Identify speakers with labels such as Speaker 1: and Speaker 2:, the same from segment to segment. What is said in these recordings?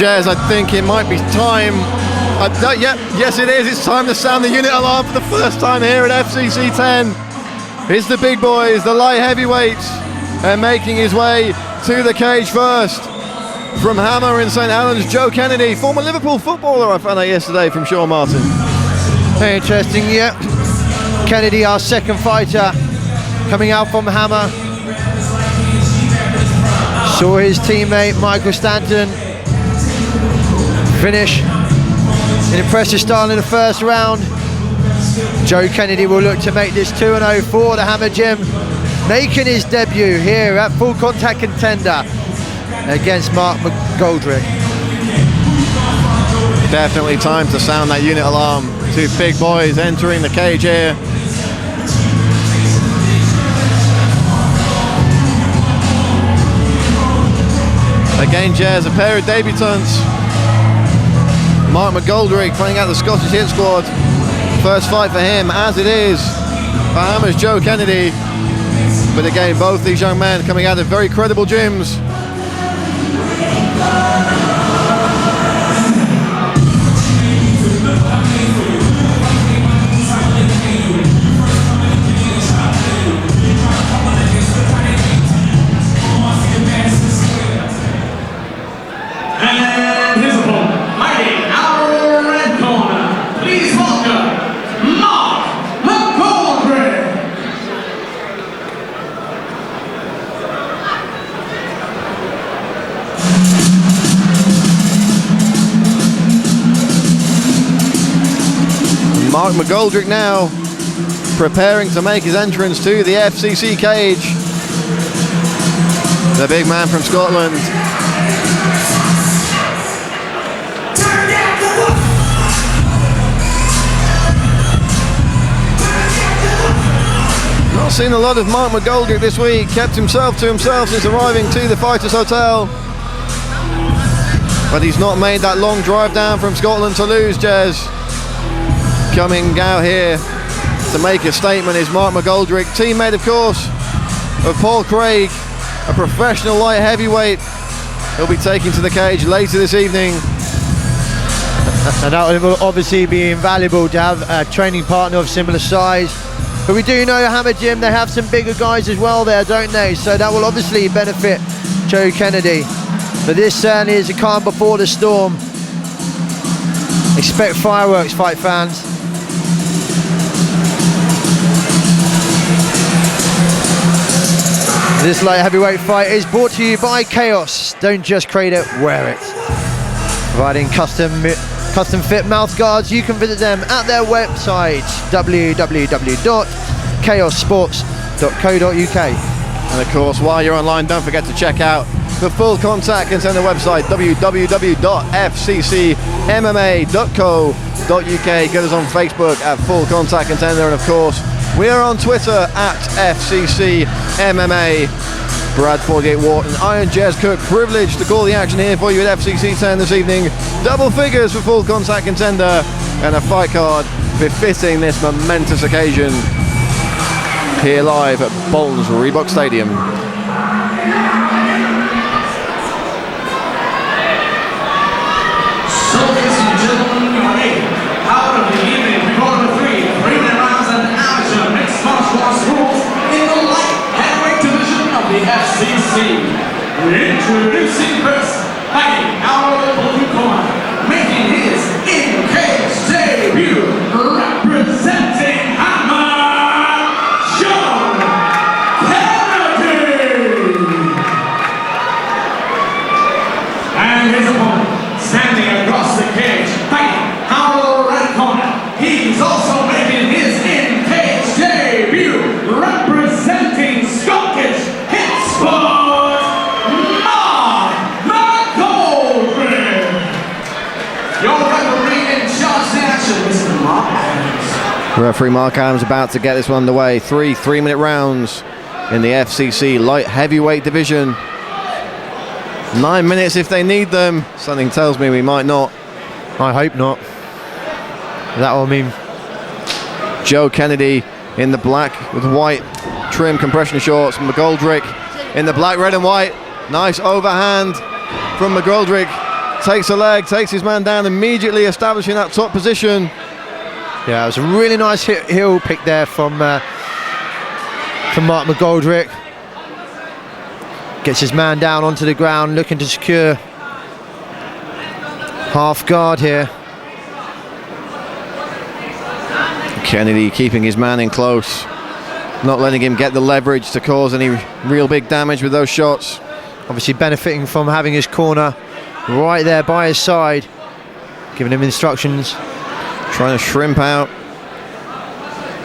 Speaker 1: Jez, I think it might be time. Yes it is. It's time to sound the unit alarm for the first time here at FCC 10. It's the big boys, the light heavyweights, and making his way to the cage first. From Hammer in St Helens, Joe Kennedy, former Liverpool footballer, I found out yesterday from Sean Martin.
Speaker 2: Very interesting, yeah. Kennedy, our second fighter, coming out from Hammer. Saw his teammate Michael Stanton finish in impressive style in the first round. Joe Kennedy will look to make this 2-0 for the Hammer Gym, making his debut here at Full Contact Contender against Mark McGoldrick.
Speaker 1: Definitely time to sound that unit alarm. Two big boys entering the cage here. Again, Jez, a pair of debutants. Mark McGoldrick playing out the Scottish Hit Squad. First fight for him, as it is for Hammer's Joe Kennedy. But again, both these young men coming out of very credible gyms. Mark McGoldrick now preparing to make his entrance to the FCC cage. The big man from Scotland. Not seen a lot of Mark McGoldrick this week. Kept himself to himself since arriving to the Fighters Hotel. But he's not made that long drive down from Scotland to lose, Jez. Coming out here to make a statement is Mark McGoldrick, teammate of course of Paul Craig, a professional light heavyweight. He'll be taken to the cage later this evening.
Speaker 2: And that will obviously be invaluable to have a training partner of similar size. But we do know Hammer Gym, they have some bigger guys as well there, don't they? So that will obviously benefit Joe Kennedy. But this certainly is a calm before the storm. Expect fireworks, fight fans. This light heavyweight fight is brought to you by Chaos. Don't just crate it, wear it. Providing custom fit mouth guards. You can visit them at their website www.chaossports.co.uk.
Speaker 1: And of course, while you're online, don't forget to check out the Full Contact Contender website, www.fccmma.co.uk. Get us on Facebook at Full Contact Contender, and of course we are on Twitter at FCCMMA. Brad 48 Wharton, Iron Jez Cook, privileged to call the action here for you at FCC 10 this evening. Double figures for Full Contact Contender and a fight card befitting this momentous occasion here live at Bolton's Reebok Stadium.
Speaker 3: FCC. Introducing first, fighting out of the blue corner, making his in-cage debut, representing Hammer, Joe Kennedy. And his opponent, standing across the cage, fighting out of the red corner. He's also making his in-cage debut, representing Scottish Mark McGoldrick. Your referee in charge in action, Mr. Mark Adams.
Speaker 1: Referee Mark Adams about to get this one underway. 3 3-minute rounds in the FCC light heavyweight division. 9 minutes if they need them. Something tells me we might not.
Speaker 2: I hope not. That will mean
Speaker 1: Joe Kennedy in the black with white trim compression shorts. McGoldrick in the black, red and white. Nice overhand from McGoldrick. takes a leg, takes his man down, immediately establishing that top position.
Speaker 2: Yeah, it was a really nice heel pick there from Mark McGoldrick. Gets his man down onto the ground, looking to secure half guard here.
Speaker 1: Kennedy keeping his man in close, not letting him get the leverage to cause any real big damage with those shots.
Speaker 2: Obviously benefiting from having his corner right there by his side, giving him instructions.
Speaker 1: Trying to shrimp out,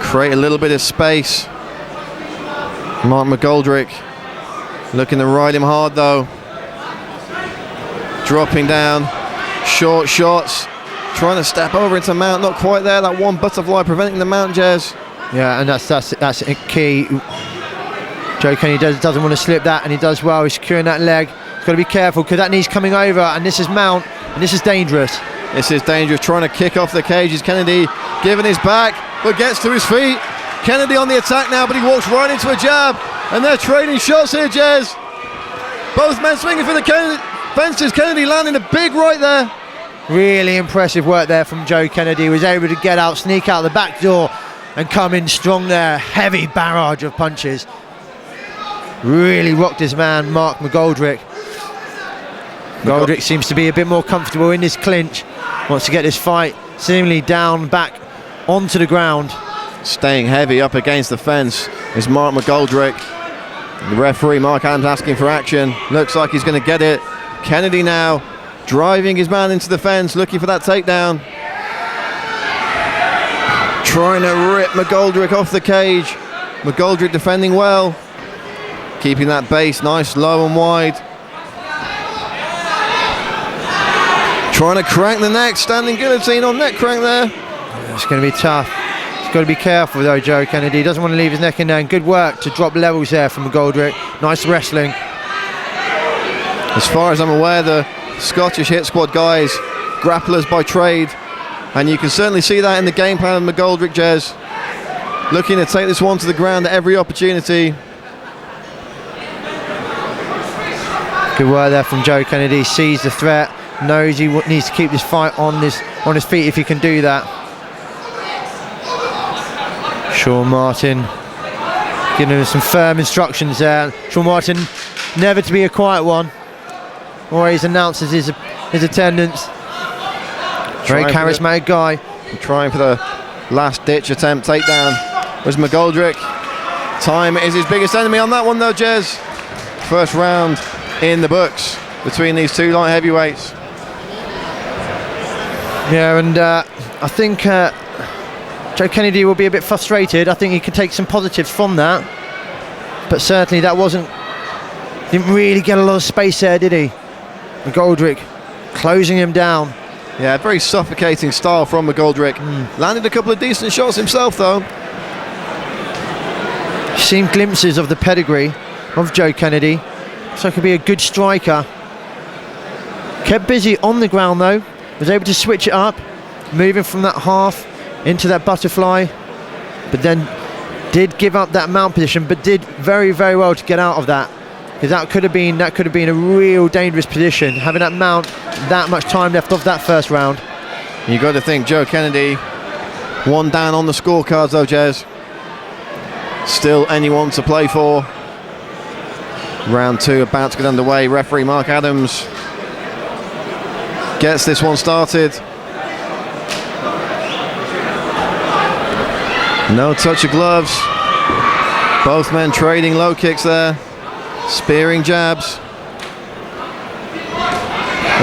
Speaker 1: create a little bit of space. Mark McGoldrick looking to ride him hard though. Dropping down, short shots, trying to step over into mount, not quite there. That one butterfly preventing the mount, Jez.
Speaker 2: Yeah, and that's a key. Joe Kennedy doesn't want to slip that, and he does well. He's securing that leg. He's got to be careful because that knee's coming over, and this is mount, and this is dangerous.
Speaker 1: This is dangerous, trying to kick off the cages. Kennedy giving his back, but gets to his feet. Kennedy on the attack now, but he walks right into a jab, and they're trading shots here, Jez. Both men swinging for the fences. Kennedy landing a big right there.
Speaker 2: Really impressive work there from Joe Kennedy. He was able to get out, sneak out the back door, and come in strong there. Heavy barrage of punches. Really rocked his man, Mark McGoldrick. McGoldrick seems to be a bit more comfortable in this clinch. Wants to get this fight seemingly down, back onto the ground.
Speaker 1: Staying heavy up against the fence is Mark McGoldrick. The referee, Mark Adams, asking for action. Looks like he's going to get it. Kennedy now driving his man into the fence, looking for that takedown. Trying to rip McGoldrick off the cage. McGoldrick defending well. Keeping that base nice, low and wide. Trying to crank the neck, standing guillotine on neck crank there.
Speaker 2: It's going to be tough. He's got to be careful though, Joe Kennedy. He doesn't want to leave his neck in there. And good work to drop levels there from McGoldrick. Nice wrestling.
Speaker 1: As far as I'm aware, the Scottish Hit Squad guys, grapplers by trade. And you can certainly see that in the game plan of McGoldrick, Jez. Looking to take this one to the ground at every opportunity.
Speaker 2: Good work there from Joe Kennedy. Sees the threat, knows he needs to keep this fight on his feet if he can do that. Sean Martin giving him some firm instructions there. Sean Martin, never to be a quiet one. Always announces his attendance. Very charismatic guy.
Speaker 1: Trying for the last ditch attempt takedown was McGoldrick. Time is his biggest enemy on that one though, Jez. First round in the books between these two light heavyweights.
Speaker 2: Yeah, and I think Joe Kennedy will be a bit frustrated. I think he could take some positives from that, but certainly that didn't really get a lot of space there, did he? McGoldrick closing him down.
Speaker 1: Yeah, very suffocating style from McGoldrick. Landed a couple of decent shots himself though.
Speaker 2: Seen glimpses of the pedigree of Joe Kennedy, so he could be a good striker. Kept busy on the ground though, was able to switch it up, moving from that half into that butterfly, but then did give up that mount position, but did very, very well to get out of that, because that could have been a real dangerous position, having that mount, that much time left of that first round.
Speaker 1: You got to think Joe Kennedy, one down on the scorecards though, Jez. Still anyone to play for. Round two about to get underway. Referee Mark Adams gets this one started. No touch of gloves. Both men trading low kicks there. Spearing jabs.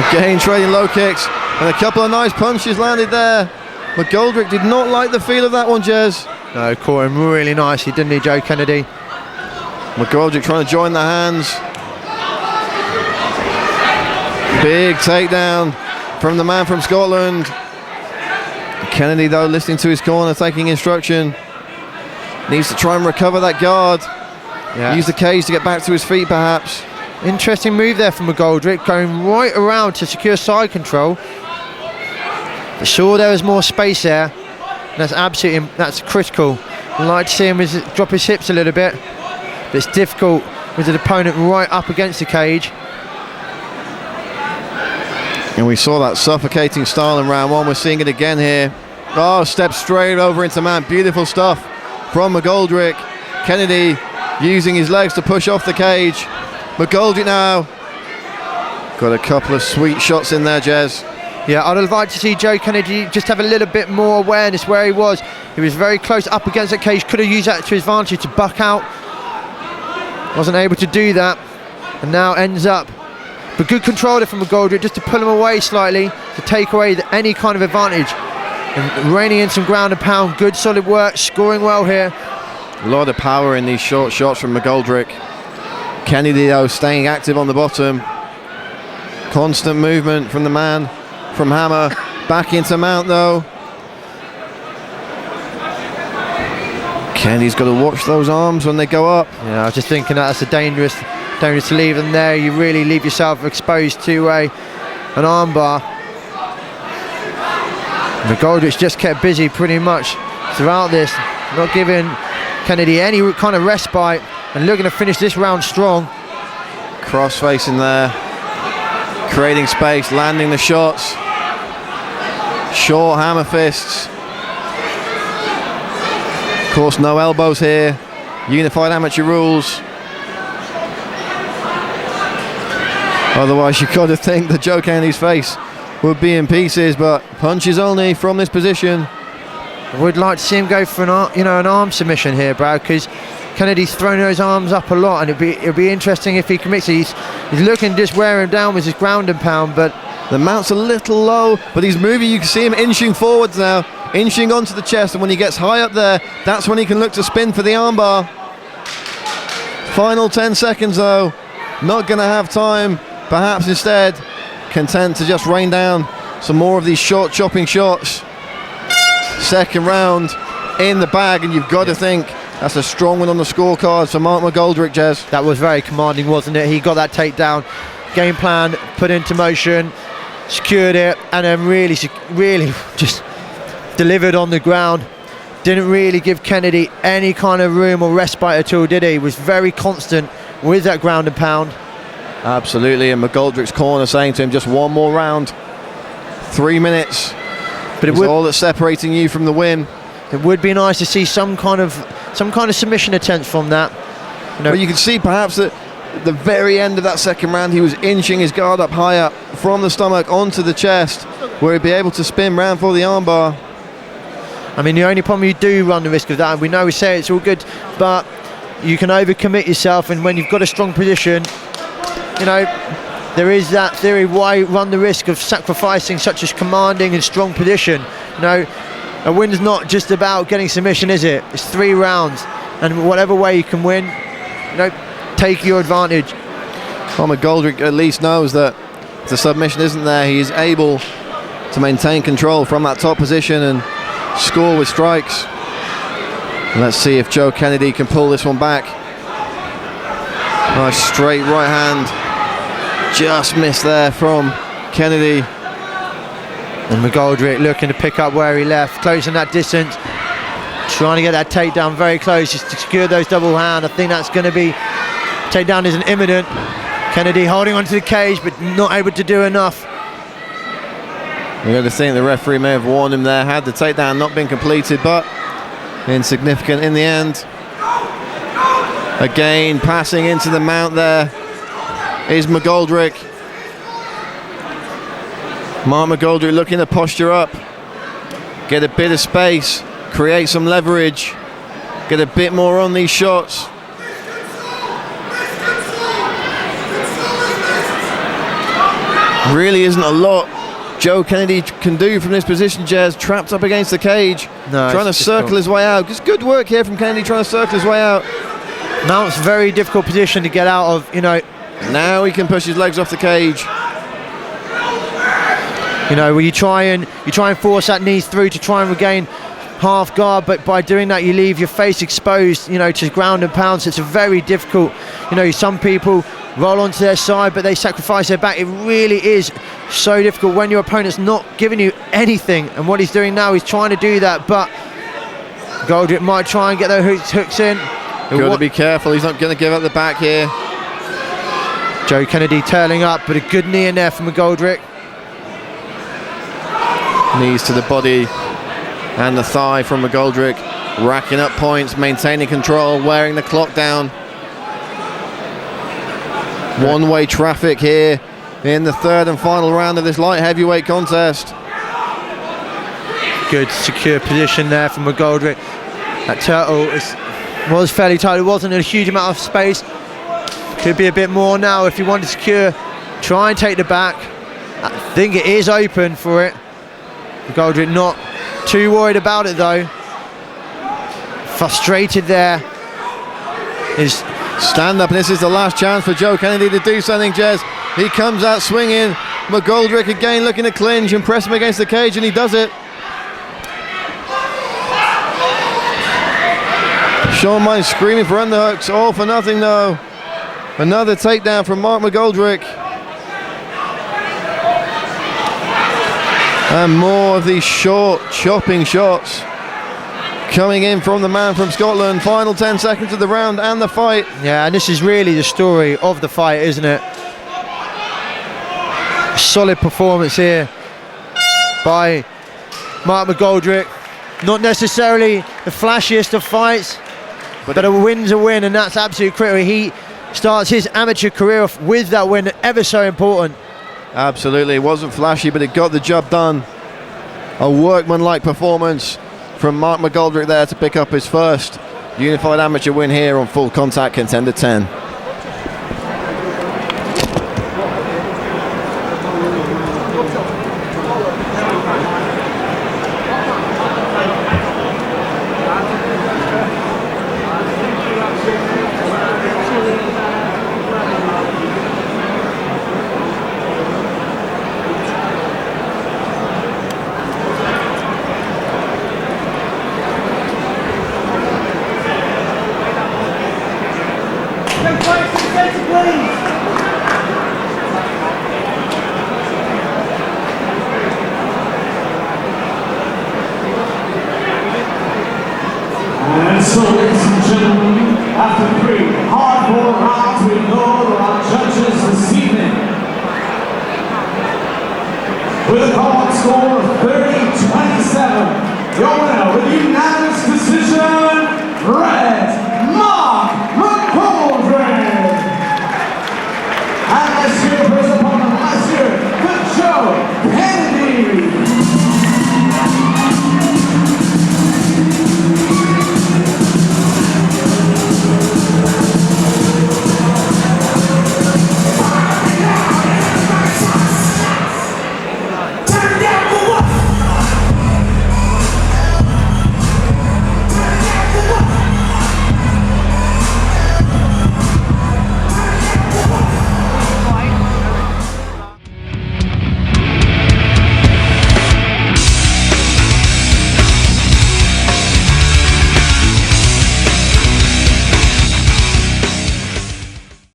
Speaker 1: Again trading low kicks. And a couple of nice punches landed there. McGoldrick did not like the feel of that one, Jez.
Speaker 2: No, caught him really nicely, didn't he, Joe Kennedy?
Speaker 1: McGoldrick trying to join the hands. Big takedown from the man from Scotland. Kennedy though listening to his corner, taking instruction. Needs to try and recover that guard. Yeah. Use the cage to get back to his feet perhaps.
Speaker 2: Interesting move there from McGoldrick, going right around to secure side control. But sure, there was more space there. And that's critical. I'd like to see him drop his hips a little bit. But it's difficult with an opponent right up against the cage.
Speaker 1: And we saw that suffocating style in round one. We're seeing it again here. Oh, step straight over into mount. Beautiful stuff from McGoldrick. Kennedy using his legs to push off the cage. McGoldrick now got a couple of sweet shots in there, Jez.
Speaker 2: Yeah, I'd like to see Joe Kennedy just have a little bit more awareness where he was. He was very close up against that cage, could have used that to his advantage to buck out. Wasn't able to do that, and now ends up. But good control there from McGoldrick, just to pull him away slightly, to take away any kind of advantage. And reining in some ground and pound, good solid work, scoring well here.
Speaker 1: A lot of power in these short shots from McGoldrick. Kennedy, though, staying active on the bottom. Constant movement from the man from Hammer. Back into mount, though. Kennedy's got to watch those arms when they go up.
Speaker 2: Yeah, I was just thinking that's a dangerous to leave them there. You really leave yourself exposed to an armbar. McGoldrick's just kept busy pretty much throughout this, not giving Kennedy any kind of respite, and looking to finish this round strong.
Speaker 1: Cross facing there, creating space, landing the shots. Short hammer fists. Of course, no elbows here. Unified amateur rules. Otherwise, you've got to think that Joe Kennedy's face would be in pieces, but punches only from this position.
Speaker 2: I would like to see him go for an arm submission here, Brad, because Kennedy's thrown those arms up a lot, and it'd be interesting if he commits it. He's looking to just wear him down with his ground and pound, but
Speaker 1: the mount's a little low, but he's moving. You can see him inching forwards now, inching onto the chest, and when he gets high up there, that's when he can look to spin for the armbar. Final 10 seconds though, not gonna have time. Perhaps instead content to just rain down some more of these short chopping shots. Second round in the bag, and you've got to think that's a strong one on the scorecard for Mark McGoldrick, Jez.
Speaker 2: That was very commanding, wasn't it? He got that takedown, game plan put into motion, secured it, and then really just delivered on the ground. Didn't really give Kennedy any kind of room or respite at all, did he? He was very constant with that ground and pound.
Speaker 1: Absolutely, and McGoldrick's corner saying to him, just one more round. 3 minutes. But it was all that's separating you from the win.
Speaker 2: It would be nice to see some kind of submission attempt from that.
Speaker 1: But you can see perhaps that at the very end of that second round, he was inching his guard up high up from the stomach onto the chest, where he'd be able to spin round for the armbar.
Speaker 2: I mean, the only problem you do run the risk of that, and we know we say it's all good, but you can overcommit yourself, and when you've got a strong position, there is that theory, why run the risk of sacrificing such a commanding and strong position? A win's not just about getting submission, is it? It's 3 rounds, and whatever way you can win, take your advantage.
Speaker 1: Well, McGoldrick at least knows that if the submission isn't there, he is able to maintain control from that top position and score with strikes. Let's see if Joe Kennedy can pull this one back. Nice straight right hand. Just missed there from Kennedy.
Speaker 2: And McGoldrick looking to pick up where he left, closing that distance, trying to get that takedown very close, just to secure those double hand. I think that's going to be, takedown isn't imminent. Kennedy holding onto the cage, but not able to do enough.
Speaker 1: You got to think the referee may have warned him there, had the takedown not been completed, but insignificant in the end. Again, passing into the mount there is McGoldrick. Mark McGoldrick looking to posture up, get a bit of space, create some leverage, get a bit more on these shots. Really isn't a lot Joe Kennedy can do from this position, Jez, trapped up against the cage, trying to circle his way out. Just good work here from Kennedy, trying to circle his way out.
Speaker 2: Mount's a very difficult position to get out of,
Speaker 1: Now he can push his legs off the cage.
Speaker 2: Where you try and force that knees through to try and regain half guard, but by doing that you leave your face exposed, to ground and pound. So it's a very difficult, some people roll onto their side, but they sacrifice their back. It really is so difficult when your opponent's not giving you anything, and what he's doing now, he's trying to do that, but Goldrick might try and get those hooks in.
Speaker 1: Got to be careful, he's not going to give up the back here.
Speaker 2: Joe Kennedy turning up, but a good knee in there from McGoldrick.
Speaker 1: Knees to the body and the thigh from McGoldrick, racking up points, maintaining control, wearing the clock down. One-way traffic here in the third and final round of this light heavyweight contest.
Speaker 2: Good secure position there from McGoldrick. That turtle was fairly tight. It wasn't a huge amount of space. Could be a bit more now if you want to secure. Try and take the back. I think it is open for it. McGoldrick not too worried about it though. Frustrated there. His
Speaker 1: stand up, and this is the last chance for Joe Kennedy to do something, Jez. He comes out swinging. McGoldrick again looking to clinch and press him against the cage, and he does it. Sean Mines screaming for underhooks, all for nothing though. Another takedown from Mark McGoldrick. And more of these short, chopping shots coming in from the man from Scotland. Final 10 seconds of the round and the fight.
Speaker 2: Yeah, and this is really the story of the fight, isn't it? Solid performance here by Mark McGoldrick. Not necessarily the flashiest of fights, but a win's a win, and that's absolutely critical. He starts his amateur career off with that win, ever so important.
Speaker 1: Absolutely, it wasn't flashy, but it got the job done. A workmanlike performance from Mark McGoldrick there to pick up his first unified amateur win here on Full Contact Contender 10.